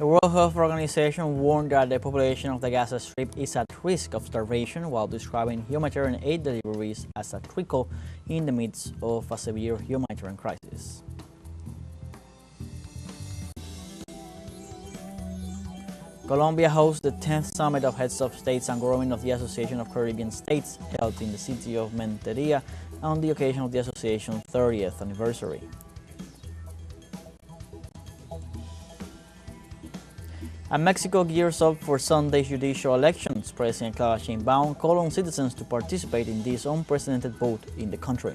The World Health Organization warned that the population of the Gaza Strip is at risk of starvation while describing humanitarian aid deliveries as a trickle in the midst of a severe humanitarian crisis. Colombia hosts the 10th Summit of Heads of States and Government of the Association of Caribbean States, held in the city of Monteria on the occasion of the association's 30th anniversary. And Mexico gears up for Sunday's judicial elections. President Claudia Sheinbaum called on citizens to participate in this unprecedented vote in the country.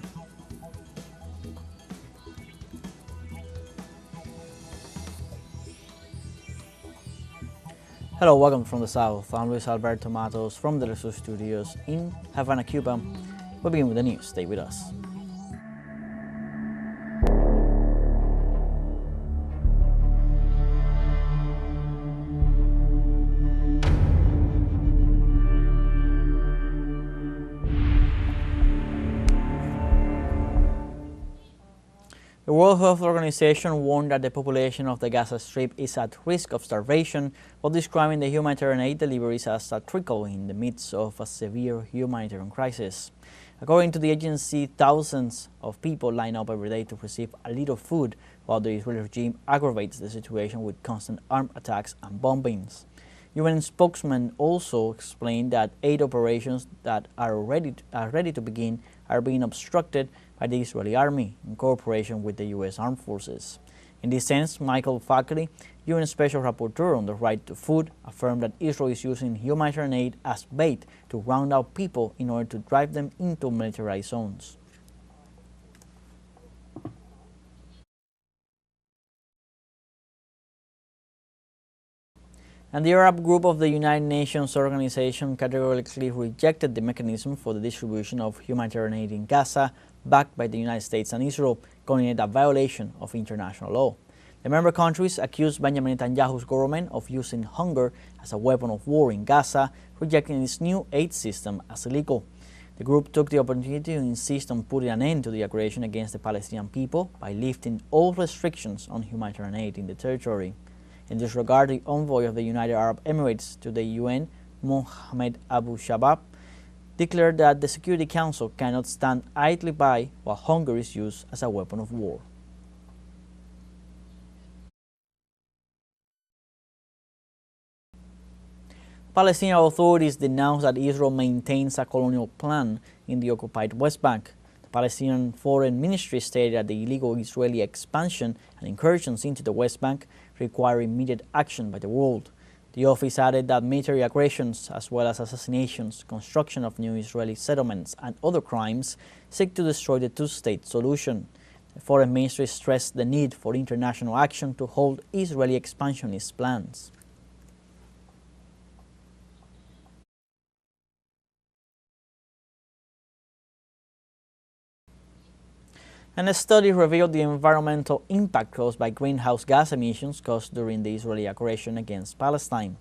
Hello, welcome from the South. I'm Luis Alberto Matos from the teleSUR studios in Havana, Cuba. We begin with the news. Stay with us. The World Health Organization warned that the population of the Gaza Strip is at risk of starvation, while describing the humanitarian aid deliveries as a trickle in the midst of a severe humanitarian crisis. According to the agency, thousands of people line up every day to receive a little food, while the Israeli regime aggravates the situation with constant armed attacks and bombings. UN spokesman also explained that aid operations that are ready to begin are being obstructed by the Israeli army in cooperation with the U.S. Armed Forces. In this sense, Michael Fakhri, UN Special Rapporteur on the right to food, affirmed that Israel is using humanitarian aid as bait to round out people in order to drive them into militarized zones. And the Arab group of the United Nations organization categorically rejected the mechanism for the distribution of humanitarian aid in Gaza, backed by the United States and Israel, calling it a violation of international law. The member countries accused Benjamin Netanyahu's government of using hunger as a weapon of war in Gaza, rejecting its new aid system as illegal. The group took the opportunity to insist on putting an end to the aggression against the Palestinian people by lifting all restrictions on humanitarian aid in the territory. In this regard, the envoy of the United Arab Emirates to the UN, Mohammed Abu Shabab, declared that the Security Council cannot stand idly by while hunger is used as a weapon of war. Palestinian authorities denounced that Israel maintains a colonial plan in the occupied West Bank. The Palestinian Foreign Ministry stated that the illegal Israeli expansion and incursions into the West Bank require immediate action by the world. The office added that military aggressions, as well as assassinations, construction of new Israeli settlements, and other crimes seek to destroy the two-state solution. The Foreign Ministry stressed the need for international action to halt Israeli expansionist plans. And a study revealed the environmental impact caused by greenhouse gas emissions caused during the Israeli aggression against Palestine.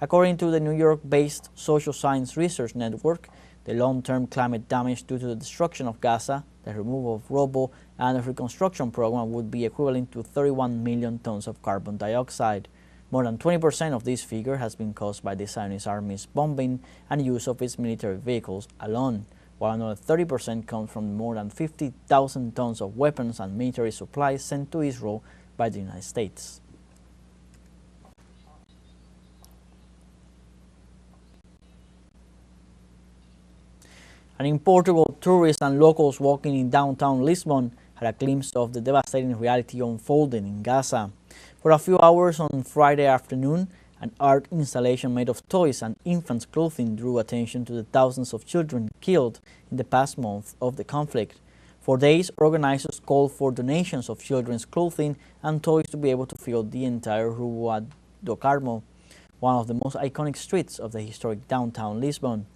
According to the New York-based Social Science Research Network, the long-term climate damage due to the destruction of Gaza, the removal of rubble, and the reconstruction program would be equivalent to 31 million tons of carbon dioxide. More than 20% of this figure has been caused by the Zionist army's bombing and use of its military vehicles alone, while another 30% comes from more than 50,000 tons of weapons and military supplies sent to Israel by the United States. And in Portugal, tourists and locals walking in downtown Lisbon had a glimpse of the devastating reality unfolding in Gaza. For a few hours on Friday afternoon, an art installation made of toys and infants' clothing drew attention to the thousands of children killed in the past month of the conflict. For days, organizers called for donations of children's clothing and toys to be able to fill the entire Rua do Carmo, one of the most iconic streets of the historic downtown Lisbon.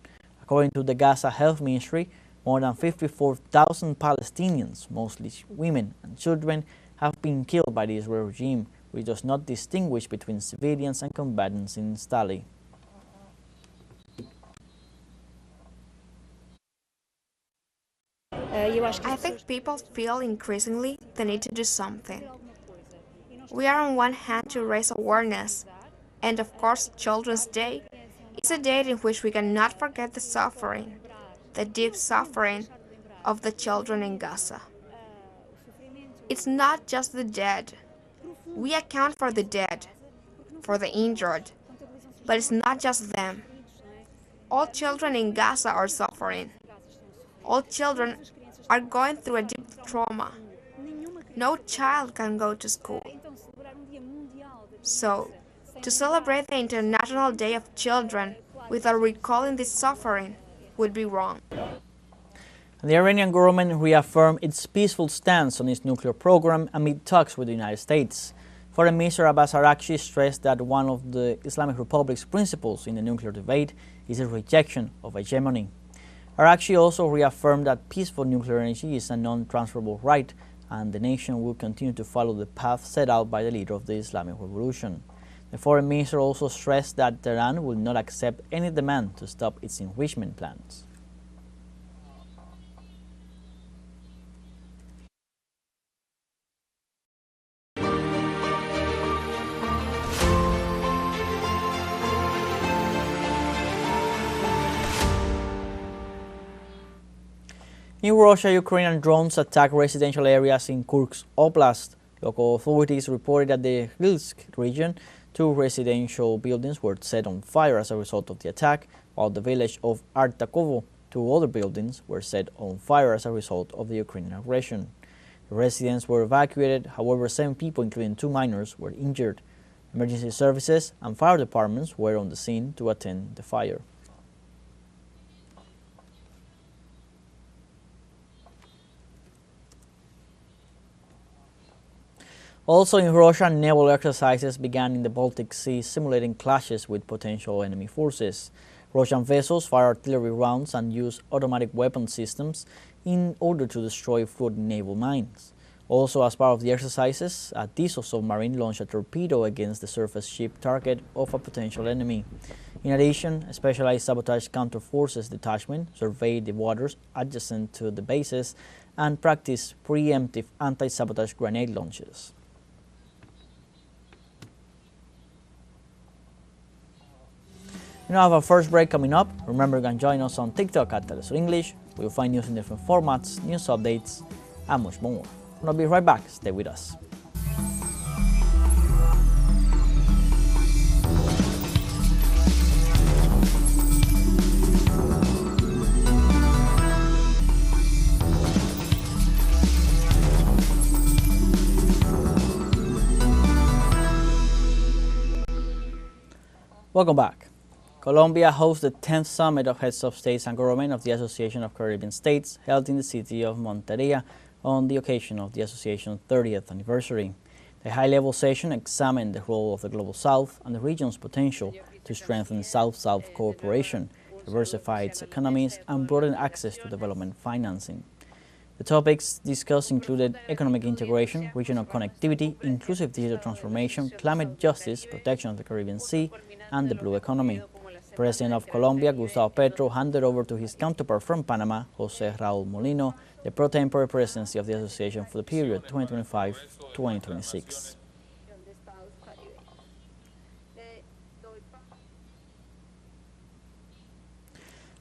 According to the Gaza Health Ministry, more than 54,000 Palestinians, mostly women and children, have been killed by the Israeli regime, which does not distinguish between civilians and combatants in Stali. I think people feel increasingly the need to do something. We are on one hand to raise awareness, and of course Children's Day is a day in which we cannot forget the suffering, the deep suffering of the children in Gaza. It's not just the dead. We account for the dead, for the injured, but it's not just them. All children in Gaza are suffering. All children are going through a deep trauma. No child can go to school. So, to celebrate the International Day of Children without recalling this suffering would be wrong. The Iranian government reaffirmed its peaceful stance on its nuclear program amid talks with the United States. Foreign Minister Abbas Araghchi stressed that one of the Islamic Republic's principles in the nuclear debate is a rejection of hegemony. Araghchi also reaffirmed that peaceful nuclear energy is a non-transferable right, and the nation will continue to follow the path set out by the leader of the Islamic Revolution. The foreign minister also stressed that Tehran will not accept any demand to stop its enrichment plans. In Russia, Ukrainian drones attacked residential areas in Kursk Oblast. Local authorities reported that the Hilsk region, 2 residential buildings were set on fire as a result of the attack, while the village of Artakovo, 2 other buildings were set on fire as a result of the Ukrainian aggression. The residents were evacuated, however 7 people, including 2 minors, were injured. Emergency services and fire departments were on the scene to attend the fire. Also in Russia, naval exercises began in the Baltic Sea, simulating clashes with potential enemy forces. Russian vessels fire artillery rounds and use automatic weapon systems in order to destroy floating naval mines. Also, as part of the exercises, a diesel submarine launched a torpedo against the surface ship target of a potential enemy. In addition, a specialized sabotage counter-forces detachment surveyed the waters adjacent to the bases and practiced preemptive anti-sabotage grenade launches. We now have our first break coming up. Remember, you can join us on TikTok at teleSUR English. We'll find news in different formats, news updates, and much more. I'll be right back. Stay with us. Welcome back. Colombia hosts the 10th Summit of Heads of States and Government of the Association of Caribbean States, held in the city of Monteria on the occasion of the association's 30th anniversary. The high-level session examined the role of the Global South and the region's potential to strengthen South-South cooperation, diversify its economies, and broaden access to development financing. The topics discussed included economic integration, regional connectivity, inclusive digital transformation, climate justice, protection of the Caribbean Sea, and the blue economy. President of Colombia, Gustavo Petro, handed over to his counterpart from Panama, José Raúl Molino, the pro tempore presidency of the association for the period 2025-2026.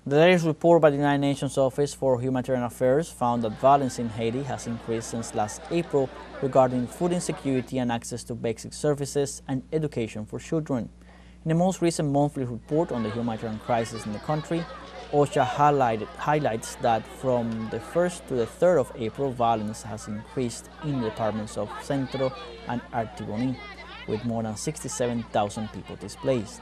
The latest report by the United Nations Office for Humanitarian Affairs found that violence in Haiti has increased since last April regarding food insecurity and access to basic services and education for children. In the most recent monthly report on the humanitarian crisis in the country, OCHA highlights that from the 1st to the 3rd of April, violence has increased in the departments of Centro and Artibonite, with more than 67,000 people displaced.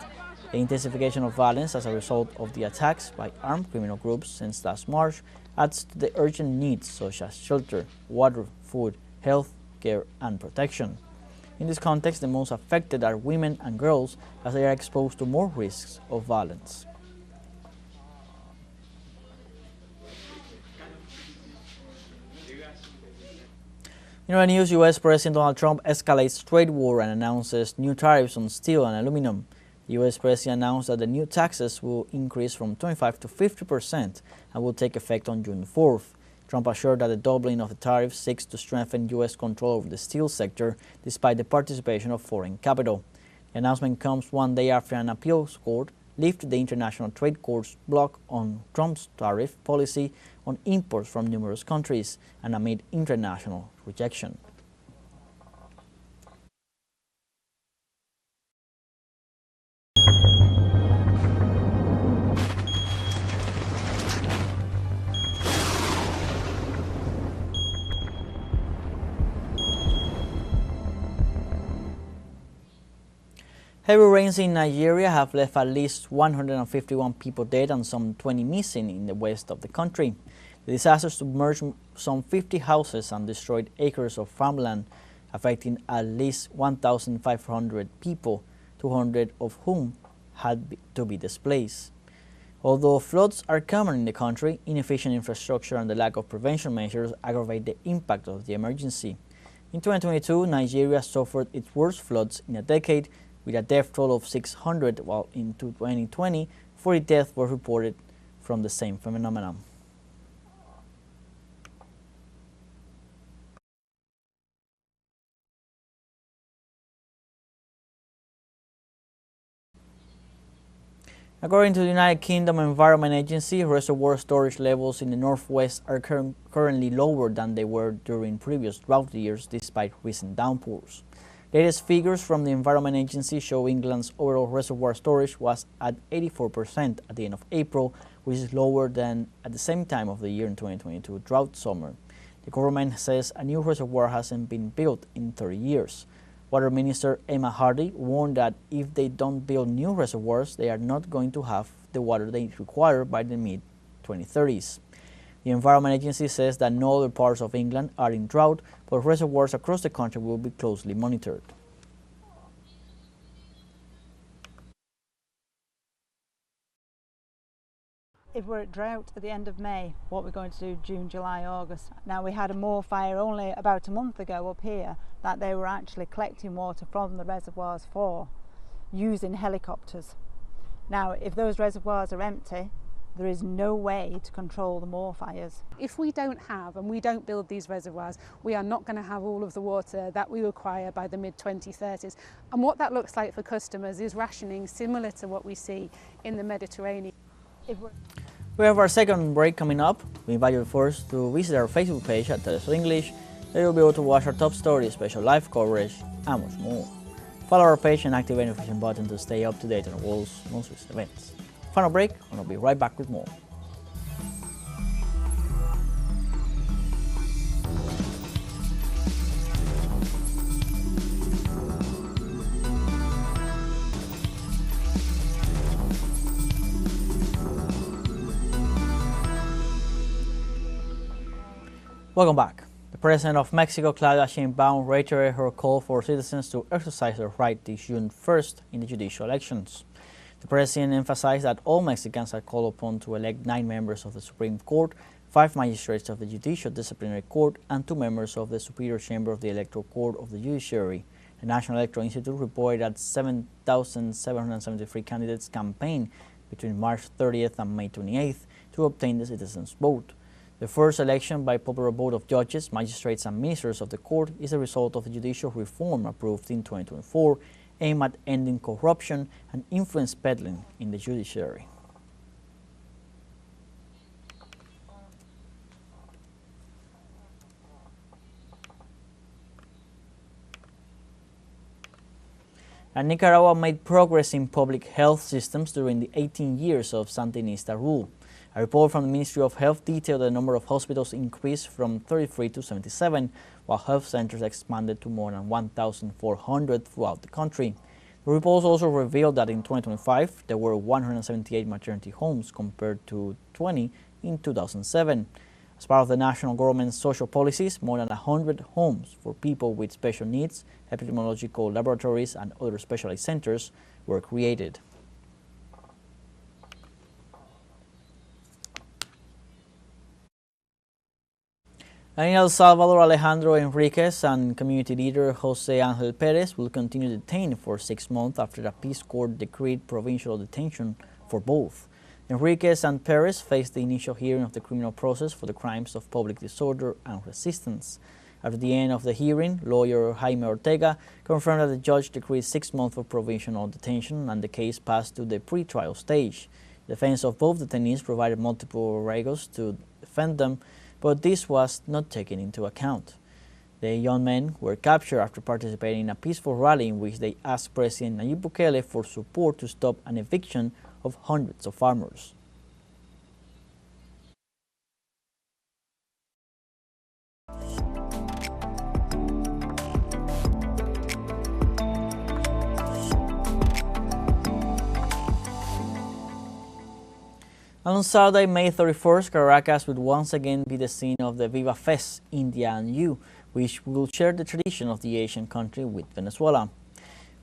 The intensification of violence as a result of the attacks by armed criminal groups since last March adds to the urgent needs such as shelter, water, food, health care, and protection. In this context, the most affected are women and girls, as they are exposed to more risks of violence. In other news, U.S. President Donald Trump escalates trade war and announces new tariffs on steel and aluminum. The U.S. President announced that the new taxes will increase from 25% to 50% and will take effect on June 4th. Trump assured that the doubling of the tariffs seeks to strengthen U.S. control over the steel sector despite the participation of foreign capital. The announcement comes one day after an appeals court lifted the International Trade Court's block on Trump's tariff policy on imports from numerous countries and amid international rejection. Heavy rains in Nigeria have left at least 151 people dead and some 20 missing in the west of the country. The disaster submerged some 50 houses and destroyed acres of farmland, affecting at least 1,500 people, 200 of whom had to be displaced. Although floods are common in the country, inefficient infrastructure and the lack of prevention measures aggravate the impact of the emergency. In 2022, Nigeria suffered its worst floods in a decade, with a death toll of 600, while in 2020, 40 deaths were reported from the same phenomenon. According to the United Kingdom Environment Agency, reservoir storage levels in the northwest are currently lower than they were during previous drought years despite recent downpours. Latest figures from the Environment Agency show England's overall reservoir storage was at 84% at the end of April, which is lower than at the same time of the year in 2022 drought summer. The government says a new reservoir hasn't been built in 30 years. Water Minister Emma Hardy warned that if they don't build new reservoirs, they are not going to have the water they require by the mid-2030s. The Environment Agency says that no other parts of England are in drought, but reservoirs across the country will be closely monitored. If we're at drought at the end of May, what we're going to do June, July, August. Now, we had a moor fire only about a month ago up here that they were actually collecting water from the reservoirs for, using helicopters. Now, if those reservoirs are empty, there is no way to control the moor fires. If we don't have and we don't build these reservoirs, we are not going to have all of the water that we require by the mid-2030s. And what that looks like for customers is rationing similar to what we see in the Mediterranean. We have our second break coming up. We invite you first to visit our Facebook page at teleSUR English. There you'll be able to watch our top stories, special live coverage, and much more. Follow our page and activate the notification button to stay up to date on the world's most recent events. Final break, and I'll be right back with more. Welcome back. The President of Mexico, Claudia Sheinbaum, reiterated her call for citizens to exercise their right this June 1st in the judicial elections. The President emphasized that all Mexicans are called upon to elect 9 members of the Supreme Court, 5 magistrates of the Judicial Disciplinary Court, and 2 members of the Superior Chamber of the Electoral Court of the Judiciary. The National Electoral Institute reported that 7,773 candidates campaigned between March 30th and May 28th to obtain the citizens' vote. The first election by popular vote of judges, magistrates, and ministers of the court is a result of the judicial reform approved in 2024, aimed at ending corruption and influence peddling in the judiciary. And Nicaragua made progress in public health systems during the 18 years of Sandinista rule. A report from the Ministry of Health detailed the number of hospitals increased from 33 to 77, while health centers expanded to more than 1,400 throughout the country. The report also revealed that in 2025, there were 178 maternity homes compared to 20 in 2007. As part of the national government's social policies, more than 100 homes for people with special needs, epidemiological laboratories, and other specialized centers were created. And in El Salvador, Alejandro Enriquez and community leader Jose Angel Perez will continue detained for 6 months after a peace court decreed provincial detention for both. Enriquez and Perez faced the initial hearing of the criminal process for the crimes of public disorder and resistance. After the end of the hearing, lawyer Jaime Ortega confirmed that the judge decreed 6 months of provisional detention and the case passed to the pre-trial stage. The defense of both detainees provided multiple arreglos to defend them, but this was not taken into account. The young men were captured after participating in a peaceful rally in which they asked President Nayib Bukele for support to stop an eviction of hundreds of farmers. On Saturday, May 31st, Caracas will once again be the scene of the Viva Fest India and You, which will share the tradition of the Asian country with Venezuela.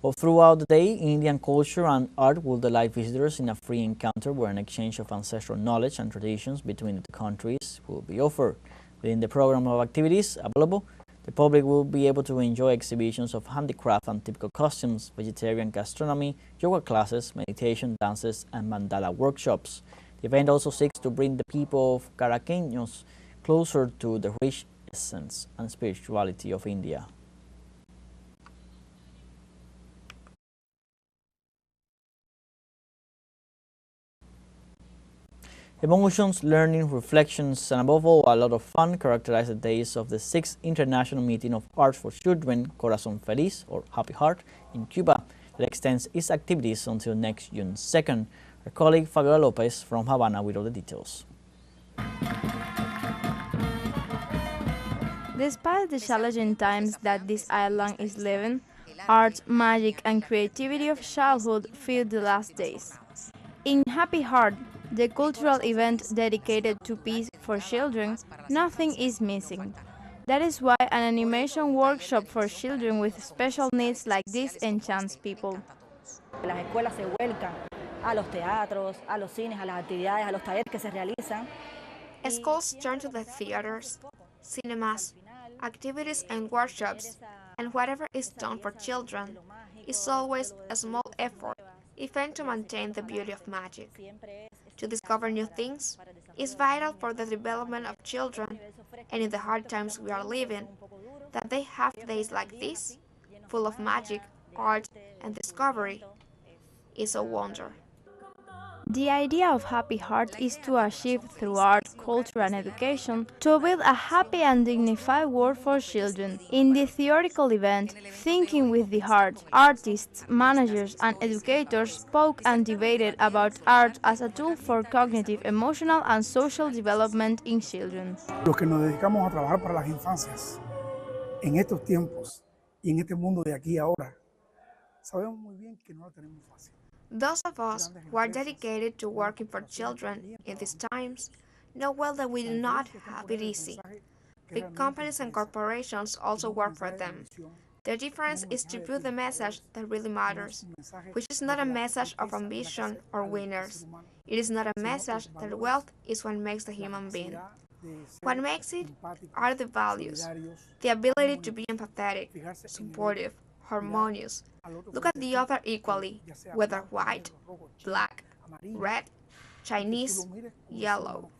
All throughout the day, Indian culture and art will delight visitors in a free encounter where an exchange of ancestral knowledge and traditions between the two countries will be offered. Within the program of activities available, the public will be able to enjoy exhibitions of handicraft and typical costumes, vegetarian gastronomy, yoga classes, meditation, dances, and mandala workshops. The event also seeks to bring the people of Caraqueños closer to the rich essence and spirituality of India. Emotions, learning, reflections, and above all, a lot of fun characterize the days of the 6th International Meeting of Arts for Children, Corazón Feliz, or Happy Heart, in Cuba, that extends its activities until next June 2nd. Our colleague Fabiola Lopez from Havana with all the details. Despite the challenging times that this island is living, art, magic, and creativity of childhood fill the last days. In Happy Heart, the cultural event dedicated to peace for children, nothing is missing. That is why an animation workshop for children with special needs like this enchants people. Las escuelas se vuelcan a los teatros, a los cines, a las actividades, a los talleres que se realizan. Schools turn to the theaters, cinemas, activities and workshops, and whatever is done for children is always a small effort, even to maintain the beauty of magic. To discover new things is vital for the development of children, and in the hard times we are living, that they have days like this, full of magic, art, and discovery, is a wonder. The idea of Happy Heart is to achieve through art, culture, and education to build a happy and dignified world for children. In the theoretical event, Thinking with the Heart, artists, managers, and educators spoke and debated about art as a tool for cognitive, emotional, and social development in children. Los que nos dedicamos a trabajar para las infancias en estos tiempos y en este mundo de aquí y ahora, sabemos muy bien que no la tenemos fácil. Those of us who are dedicated to working for children in these times know well that we do not have it easy. Big companies and corporations also work for them. The difference is to put the message that really matters, which is not a message of ambition or winners. It is not a message that wealth is what makes the human being. What makes it are the values, the ability to be empathetic, supportive, harmonious. Look at the other equally, whether white, black, red, Chinese, yellow.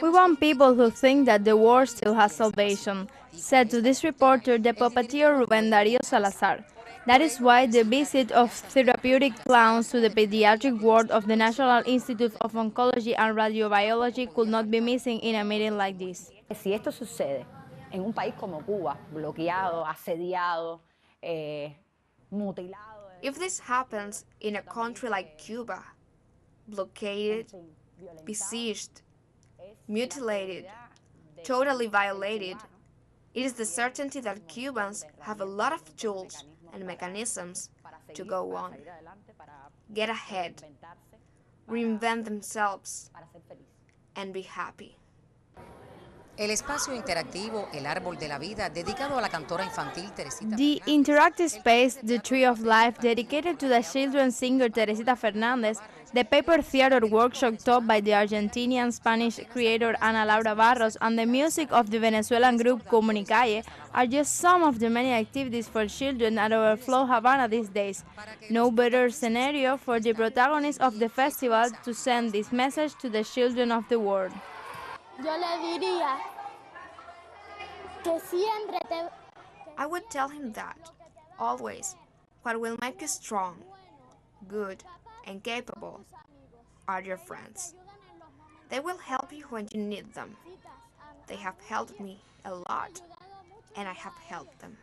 We want people who think that the world still has salvation, said to this reporter the puppeteer Rubén Darío Salazar. That is why the visit of therapeutic clowns to the pediatric ward of the National Institute of Oncology and Radiobiology could not be missing in a meeting like this. Si esto sucede en un país como Cuba, bloqueado, asediado, mutilado. If this happens in a country like Cuba, blockaded, besieged, mutilated, totally violated, it is the certainty that Cubans have a lot of tools and mechanisms to go on, get ahead, reinvent themselves, and be happy. El espacio interactivo El Árbol de la Vida, dedicado a la cantora infantil Teresita. The interactive space, The Tree of Life, dedicated to the children's singer Teresita Fernandez, the paper theater workshop taught by the Argentinian-Spanish creator Ana Laura Barros, and the music of the Venezuelan group Comunicalle are just some of the many activities for children at Overflow Havana these days. No better scenario for the protagonists of the festival to send this message to the children of the world. I would tell him that, always, what will make you strong, good, and capable are your friends. They will help you when you need them. They have helped me a lot, and I have helped them.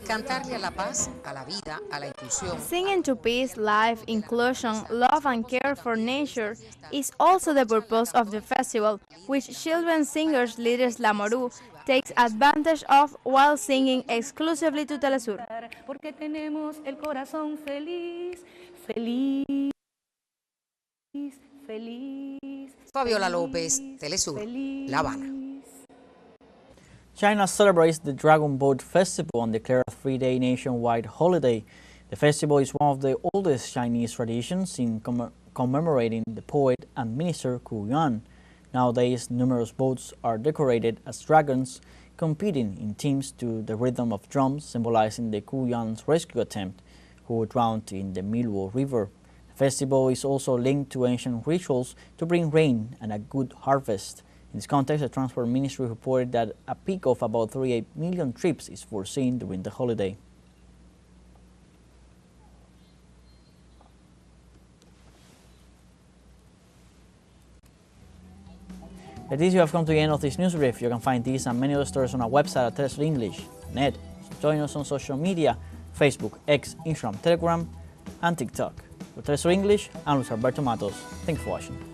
Cantarle a la paz, a la vida, a la inclusión. Singing to peace, life, inclusion, love and care for nature is also the purpose of the festival, which children's singers leaders Lamoureux takes advantage of while singing exclusively to teleSUR. Porque tenemos el corazón feliz, feliz, feliz. Fabiola López, teleSUR, La Habana. China celebrates the Dragon Boat Festival and declared a 3-day nationwide holiday. The festival is one of the oldest Chinese traditions in commemorating the poet and minister Ku Yuan. Nowadays, numerous boats are decorated as dragons, competing in teams to the rhythm of drums, symbolizing the Ku Yuan's rescue attempt, who drowned in the Milwo River. The festival is also linked to ancient rituals to bring rain and a good harvest. In this context, the Transport Ministry reported that a peak of about 38 million trips is foreseen during the holiday. With this, you have come to the end of this news brief. You can find these and many other stories on our website at telesurenglish.net. Join us on social media, Facebook, X, Instagram, Telegram, and TikTok. With teleSUR English, I'm Luis Alberto Matos. Thanks for watching.